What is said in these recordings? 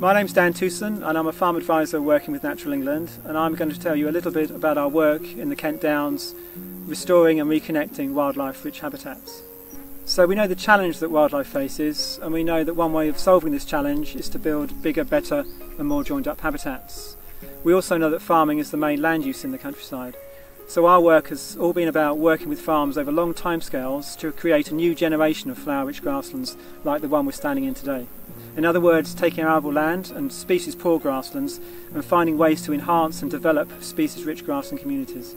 My name's Dan Tewson and I'm a farm advisor working with Natural England, and I'm going to tell you a little bit about our work in the Kent Downs restoring and reconnecting wildlife-rich habitats. So we know the challenge that wildlife faces, and we know that one way of solving this challenge is to build bigger, better and more joined up habitats. We also know that farming is the main land use in the countryside. So our work has all been about working with farms over long timescales to create a new generation of flower-rich grasslands like the one we're standing in today. In other words, taking arable land and species-poor grasslands and finding ways to enhance and develop species-rich grassland communities.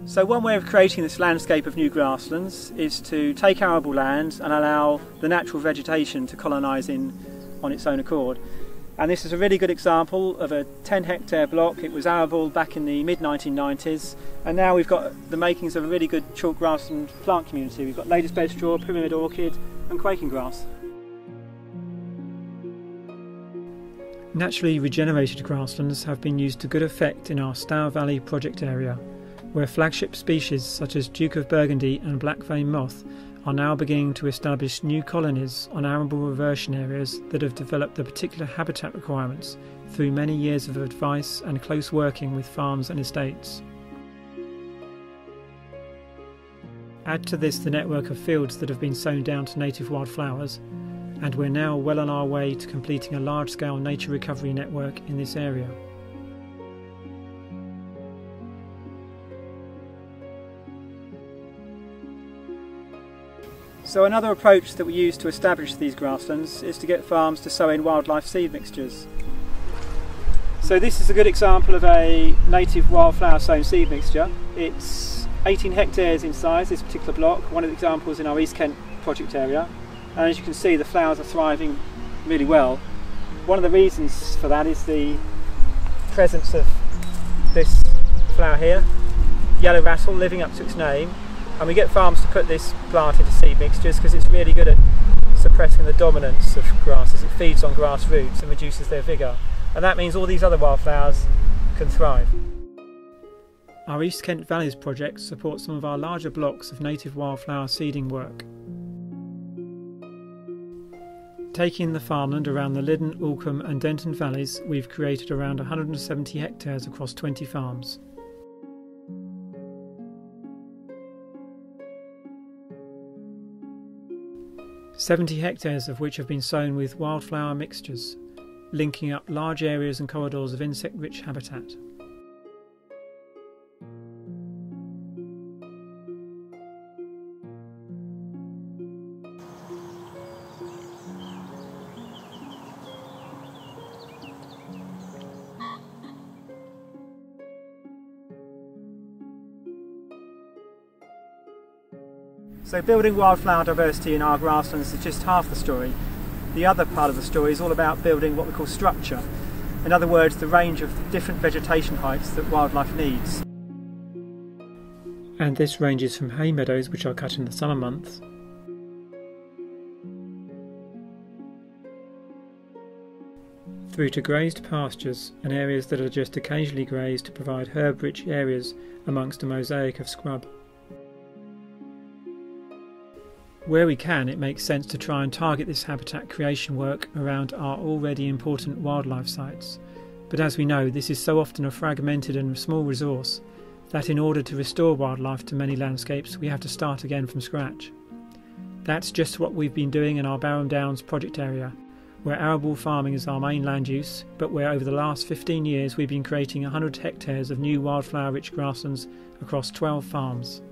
So one way of creating this landscape of new grasslands is to take arable land and allow the natural vegetation to colonise in on its own accord. And this is a really good example of a 10-hectare block. It was arable back in the mid-1990s, and now we've got the makings of a really good chalk grassland plant community. We've got lady's bedstraw, pyramid orchid and quaking grass. Naturally regenerated grasslands have been used to good effect in our Stour Valley project area, where flagship species such as Duke of Burgundy and black vein moth are now beginning to establish new colonies on arable reversion areas that have developed the particular habitat requirements through many years of advice and close working with farms and estates. Add to this the network of fields that have been sown down to native wildflowers, and we're now well on our way to completing a large-scale nature recovery network in this area. So another approach that we use to establish these grasslands is to get farms to sow in wildlife seed mixtures. So this is a good example of a native wildflower sown seed mixture. It's 18 hectares in size, this particular block, one of the examples in our East Kent project area. And as you can see, the flowers are thriving really well. One of the reasons for that is the presence of this flower here, yellow rattle, living up to its name. And we get farms to put this plant into seed mixtures because it's really good at suppressing the dominance of grasses. It feeds on grass roots and reduces their vigour. And that means all these other wildflowers can thrive. Our East Kent Valleys project supports some of our larger blocks of native wildflower seeding work. Taking the farmland around the Liddon, Ulcombe and Denton valleys, we've created around 170 hectares across 20 farms. "70 hectares of which have been sown with wildflower mixtures, linking up large areas and corridors of insect-rich habitat. So building wildflower diversity in our grasslands is just half the story. The other part of the story is all about building what we call structure. In other words, the range of different vegetation heights that wildlife needs. And this ranges from hay meadows, which are cut in the summer months, through to grazed pastures and areas that are just occasionally grazed to provide herb-rich areas amongst a mosaic of scrub. Where we can, it makes sense to try and target this habitat creation work around our already important wildlife sites. But as we know, this is so often a fragmented and small resource that in order to restore wildlife to many landscapes, we have to start again from scratch. That's just what we've been doing in our Barham Downs project area, where arable farming is our main land use, but where over the last 15 years we've been creating 100 hectares of new wildflower-rich grasslands across 12 farms.